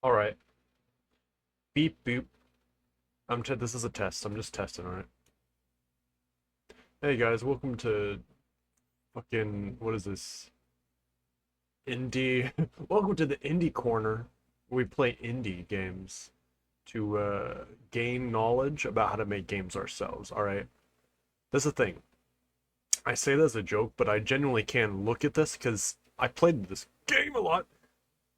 All right. Beep boop. This is a test. I'm just testing, all right. Hey guys, welcome to fucking what is this? Indie. Welcome to the indie corner. We play indie games to gain knowledge about how to make games ourselves, all right? This is the thing. I say that as a joke, but I genuinely can look at this because I played this game a lot.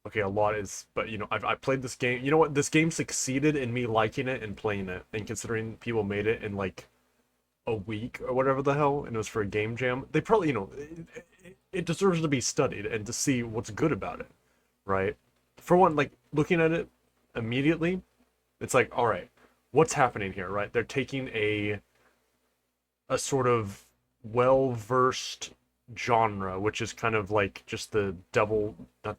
Okay, a lot is, but I played this game. You know what? This game succeeded in me liking it and playing it, and considering people made it in like a week or whatever the hell, and it was for a game jam. They probably, it deserves to be studied and to see what's good about it, right? For one, like looking at it immediately, it's like, all right, what's happening here, right? They're taking a sort of well-versed genre, which is kind of like just the not devil,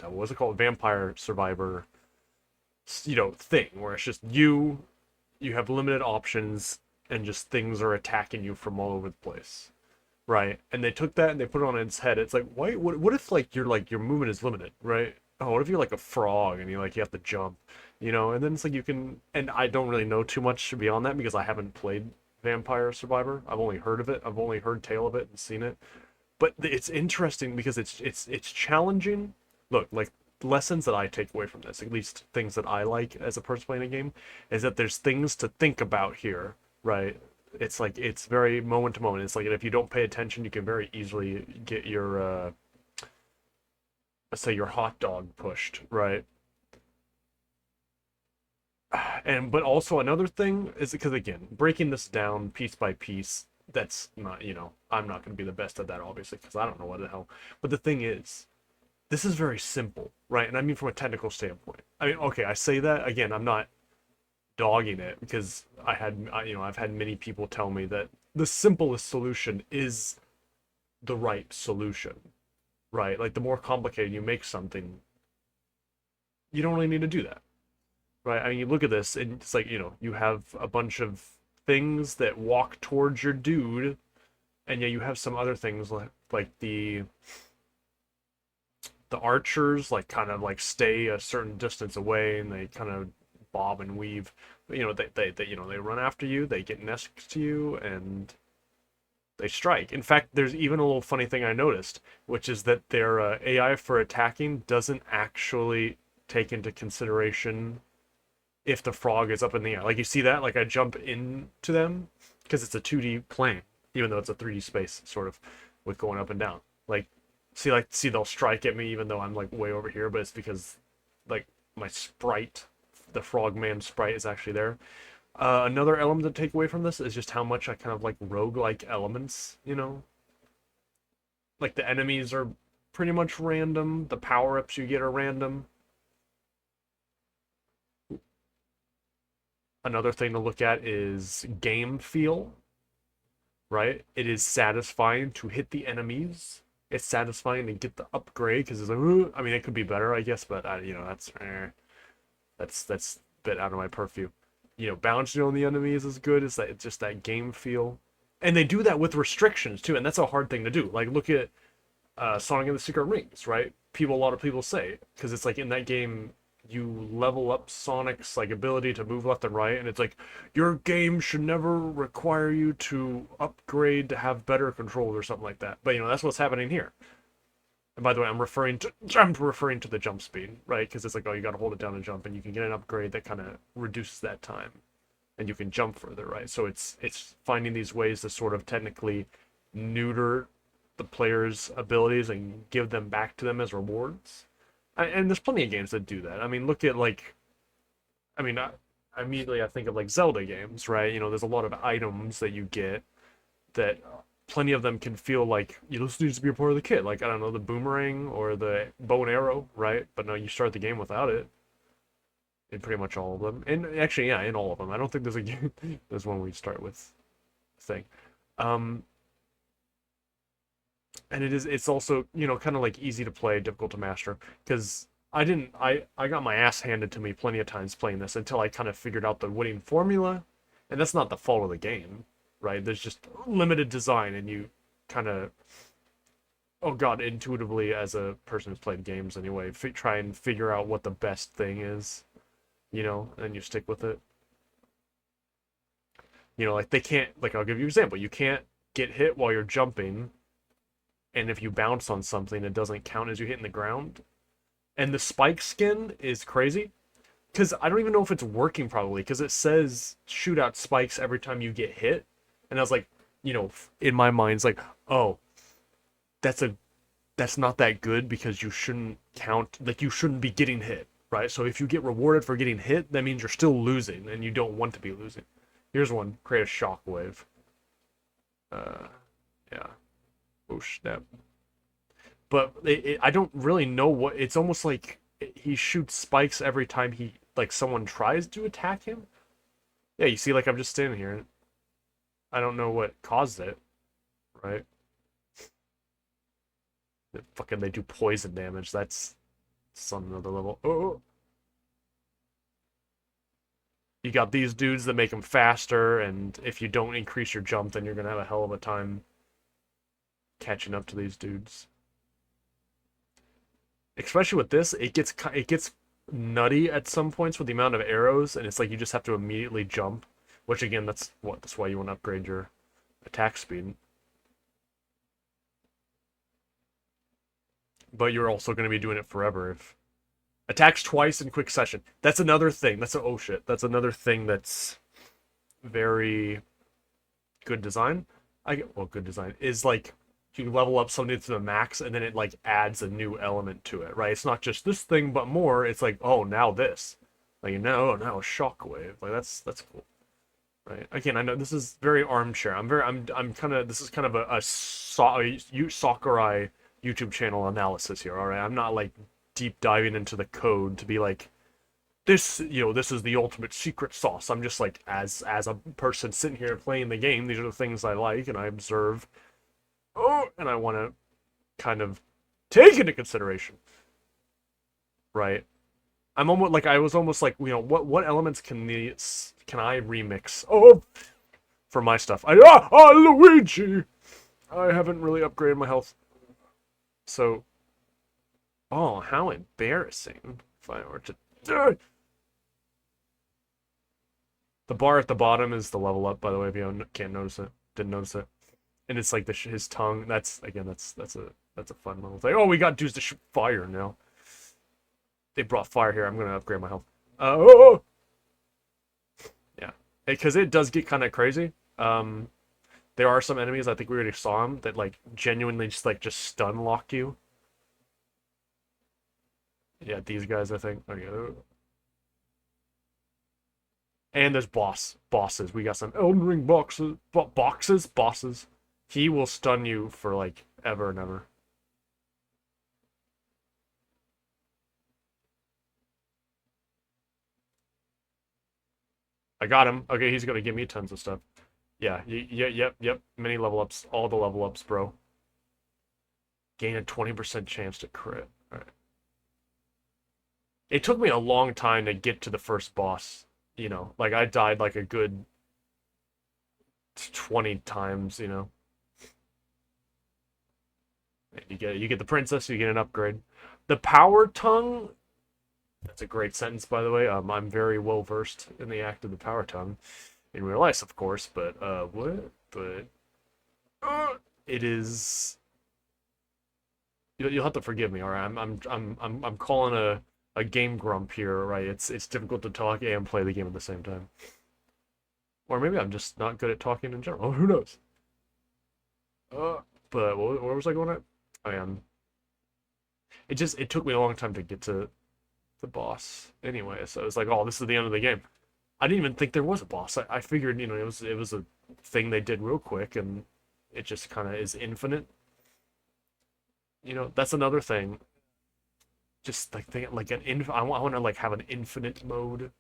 what's it called? Vampire Survivor, thing where it's just you have limited options and just things are attacking you from all over the place. Right. And they took that and they put it on its head. It's like, why what if your movement is limited, right? Oh, what if you're like a frog and you have to jump, and then it's like you can and I don't really know too much beyond that because I haven't played Vampire Survivor. I've only heard of it. I've only heard tale of it and seen it. But it's interesting because it's challenging. Look, like lessons that I take away from this, at least things that I like as a person playing a game, is that there's things to think about here, right? It's like it's very moment to moment. It's like if you don't pay attention, you can very easily get your let's say your hot dog pushed, right? And but also another thing is because again, breaking this down piece by piece, that's not, I'm not going to be the best at that obviously because I don't know what the hell. But the thing is, this is very simple, right? And I mean from a technical standpoint. I mean, okay, I say that again, I'm not dogging it because I've had many people tell me that the simplest solution is the right solution, right? Like the more complicated you make something, you don't really need to do that, right? I mean, you look at this and it's like, you have a bunch of things that walk towards your dude, and yeah, you have some other things like the archers like kind of like stay a certain distance away and they kind of bob and weave. But, they run after you, they get next to you, and they strike. In fact, there's even a little funny thing I noticed, which is that their AI for attacking doesn't actually take into consideration if the frog is up in the air. Like you see that, like I jump into them because it's a 2D plane, even though it's a 3D space, sort of, with going up and down. See, they'll strike at me even though I'm like way over here, but it's because like my sprite, the frogman sprite, is actually there. Another element to take away from this is just how much I kind of like roguelike elements, Like the enemies are pretty much random, the power ups you get are random. Another thing to look at is game feel, right? It is satisfying to hit the enemies. It's satisfying to get the upgrade because it's like, ooh, I mean, it could be better, I guess, but that's a bit out of my purview. Bouncing on the enemies is good. It's just that game feel, and they do that with restrictions too, and that's a hard thing to do. Like look at Sonic and the Secret Rings, right? A lot of people say because it's like in that game you level up Sonic's like ability to move left and right, and it's like your game should never require you to upgrade to have better controls or something like that. But that's what's happening here. And by the way, I'm referring to the jump speed, right? Because it's like, oh, you got to hold it down and jump, and you can get an upgrade that kind of reduces that time, and you can jump further, right? So it's finding these ways to sort of technically neuter the player's abilities and give them back to them as rewards. And there's plenty of games that do that. I mean, look at like, I mean, immediately I think of like Zelda games, right? There's a lot of items that you get that plenty of them can feel like this needs to be a part of the kit. Like I don't know, the boomerang or the bow and arrow, right? But no, you start the game without it in pretty much all of them. And actually, yeah, in all of them. I don't think there's a game. There's one where you start with thing. Um, and it's also kind of like easy to play, difficult to master because I got my ass handed to me plenty of times playing this until I kind of figured out the winning formula, and that's not the fault of the game, right? There's just limited design, and you kind of, oh god, intuitively as a person who's played games anyway, try and figure out what the best thing is. and you stick with it. Like they can't, like I'll give you an example. You can't get hit while you're jumping, and if you bounce on something, it doesn't count as you hitting the ground. And the spike skin is crazy because I don't even know if it's working probably because it says shoot out spikes every time you get hit, and I was like, in my mind, it's like, oh, that's a that's not that good because you shouldn't count, like you shouldn't be getting hit, right? So if you get rewarded for getting hit, that means you're still losing, and you don't want to be losing. Here's one: create a shockwave. Uh, yeah. Oh snap! But I don't really know what. It's almost like he shoots spikes every time like someone tries to attack him. Yeah, you see, like I'm just standing here. I don't know what caused it, right? They do poison damage. That's some another level. Oh, you got these dudes that make them faster, and if you don't increase your jump, then you're gonna have a hell of a time catching up to these dudes. Especially with this, it gets nutty at some points with the amount of arrows, and it's like you just have to immediately jump. Which again, that's why you want to upgrade your attack speed. But you're also going to be doing it forever if attacks twice in quick session. That's another thing. Oh shit. That's another thing that's very good design. Good design is like you level up something to the max and then it like adds a new element to it, right? It's not just this thing but more. It's like, oh, now this. Like now a shockwave. Like that's cool. Right. Again, I know this is very armchair. I'm kind of this is kind of a Sakurai YouTube channel analysis here. All right, I'm not like deep diving into the code to be like this is the ultimate secret sauce. I'm just like as a person sitting here playing the game, these are the things I like and I observe. Oh, and I want to kind of take into consideration. Right. I was almost like what elements can I remix? Oh, for my stuff. Luigi! I haven't really upgraded my health. So, oh, how embarrassing if I were to. The bar at the bottom is the level up, by the way, if you can't notice it. Didn't notice it. And it's like his tongue. That's a fun little thing. Oh, we got dudes to shoot fire now. They brought fire here. I'm going to upgrade my health. Oh! Yeah. Because it does get kind of crazy. There are some enemies, I think we already saw them, that like genuinely just stun lock you. Yeah, these guys, I think. Okay. And there's bosses. We got some Elden Ring bosses. He will stun you for like ever and ever. I got him. Okay, he's gonna give me tons of stuff. Yeah, yep. Many level ups. All the level ups, bro. Gain a 20% chance to crit. All right. It took me a long time to get to the first boss. Like I died like a good 20 times. You get the princess, you get an upgrade. The power tongue. That's a great sentence, by the way. I'm very well versed in the act of the power tongue, in real life, of course. But what? But it is. You'll have to forgive me, all right? I'm calling a game grump here, right? It's difficult to talk and play the game at the same time. Or maybe I'm just not good at talking in general. Who knows? But where was I going at? I am. It took me a long time to get to the boss. Anyway, so it's like, oh, this is the end of the game. I didn't even think there was a boss. I figured, it was a thing they did real quick, and it just kind of is infinite. That's another thing. Just like like I want to like have an infinite mode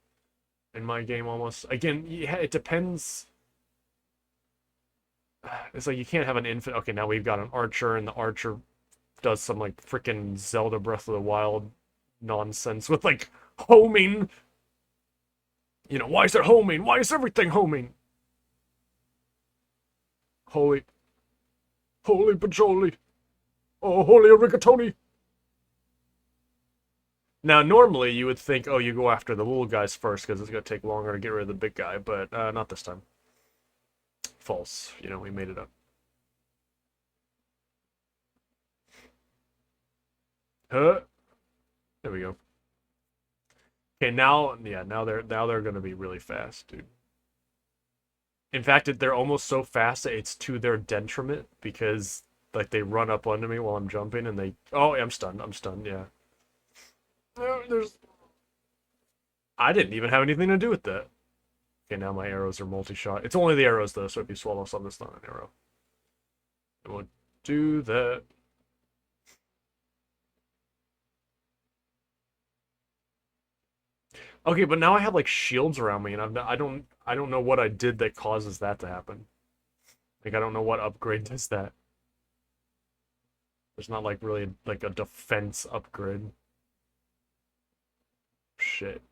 in my game almost. Again, yeah, it depends. It's like you can't have an infinite. Okay, now we've got an archer, and the archer does some like freaking Zelda Breath of the Wild nonsense with like homing. Why is there homing? Why is everything homing? Holy, holy bajoli. Oh, holy rigatoni. Now, normally you would think, oh, you go after the little guys first because it's gonna take longer to get rid of the big guy, but not this time. False. You know, we made it up. Huh? There we go. Okay, now, yeah, now they're gonna be really fast, dude. In fact, they're almost so fast that it's to their detriment because like they run up onto me while I'm jumping and they. Oh, I'm stunned. I'm stunned. Yeah. There's. I didn't even have anything to do with that. Okay, now my arrows are multi-shot. It's only the arrows though, so if you swallow something, it's not an arrow. I won't do that. Okay, but now I have like shields around me, and I don't know what I did that causes that to happen. Like I don't know what upgrade does that. There's not like really like a defense upgrade. Shit.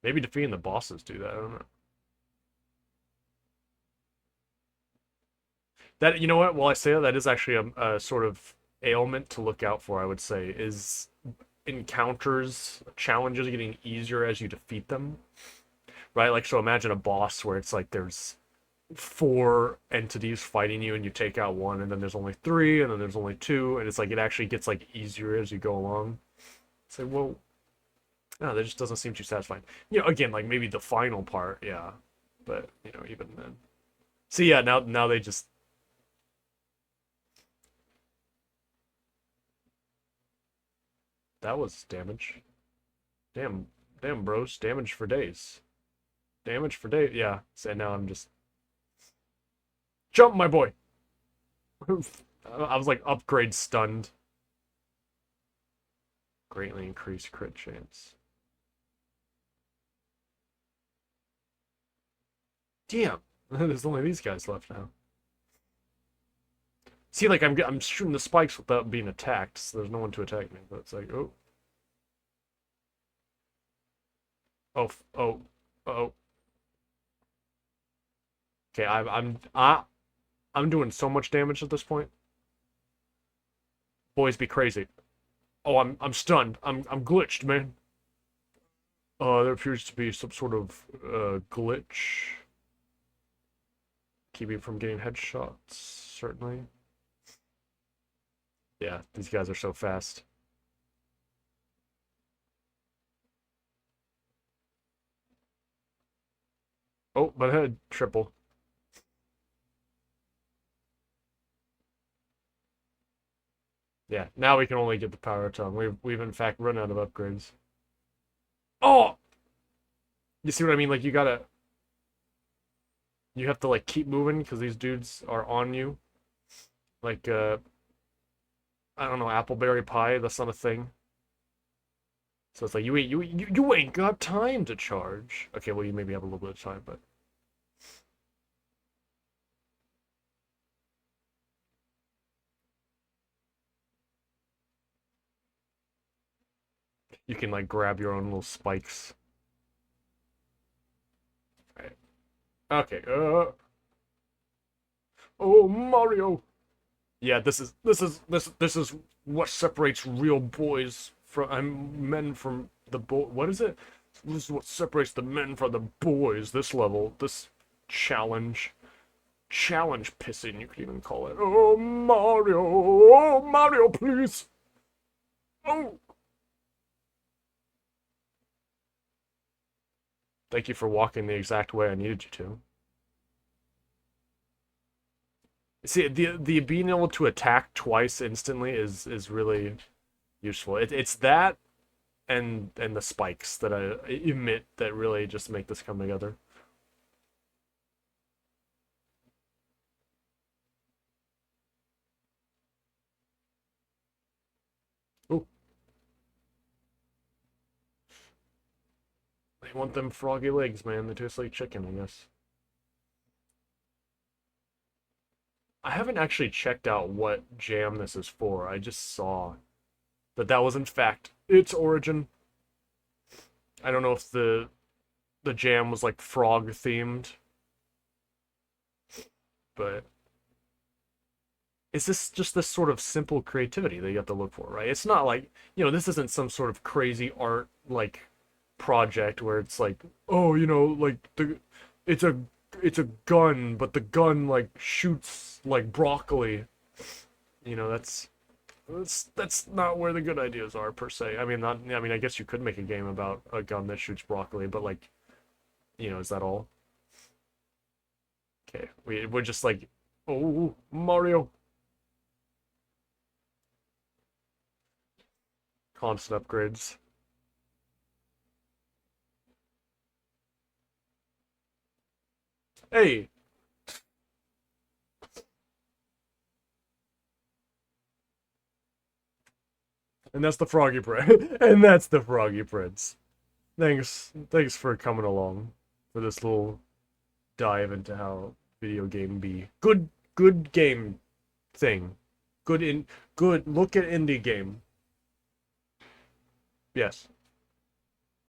Maybe defeating the bosses do that. I don't know. That you know what? While I say that, that is actually a sort of ailment to look out for. I would say is encounters, challenges getting easier as you defeat them. Right? Like so, imagine a boss where it's like there's four entities fighting you and you take out one and then there's only three and then there's only two and it's like it actually gets like easier as you go along. It's like, well, no, that just doesn't seem too satisfying. You know, again, like maybe the final part, yeah. But, you know, even then. See, yeah, now they just that was damage. Damn, damn bros, damage for days. Damage for days, yeah. So now I'm just jump my boy. I was like upgrade stunned. Greatly increased crit chance. Damn. There's only these guys left now. See, like I'm shooting the spikes without being attacked, so there's no one to attack me. But it's like, oh, oh, oh, oh. Okay, I'm doing so much damage at this point. Boys, be crazy. Oh, I'm stunned. I'm glitched, man. There appears to be some sort of glitch. Keep me from getting headshots, certainly. Yeah, these guys are so fast. Oh, but I had triple. Yeah, now we can only get the power tongue. We've in fact run out of upgrades. Oh, you see what I mean? Like you have to like keep moving because these dudes are on you. Like I don't know, appleberry pie. That's not a thing. So it's like you ain't got time to charge. Okay, well you maybe have a little bit of time, but you can like grab your own little spikes. Right. Okay. Oh Mario. Yeah, this is what separates real boys from men from the boy. What is it? This is what separates the men from the boys. This level, this challenge, challenge pissing. You could even call it. Oh Mario, please. Oh, thank you for walking the exact way I needed you to. See, the being able to attack twice instantly is really useful. It's that and the spikes that I emit that really just make this come together. Oh, I want them froggy legs, man. They taste like chicken, I guess. I haven't actually checked out what jam this is for. I just saw that that was in fact its origin. I don't know if the jam was like frog themed, but It's this just this sort of simple creativity that you have to look for, right? It's not like, this isn't some sort of crazy art like project where it's like, oh, like it's a it's a gun, but the gun like shoots like broccoli. That's not where the good ideas are per se. I mean, not. I mean, I guess you could make a game about a gun that shoots broccoli, but like, is that all? Okay, we're just like, oh, Mario, constant upgrades. Hey, and that's the Froggy Prince, and that's the Froggy Prince. Thanks for coming along for this little dive into how video game be good game thing. Good look at indie game. Yes.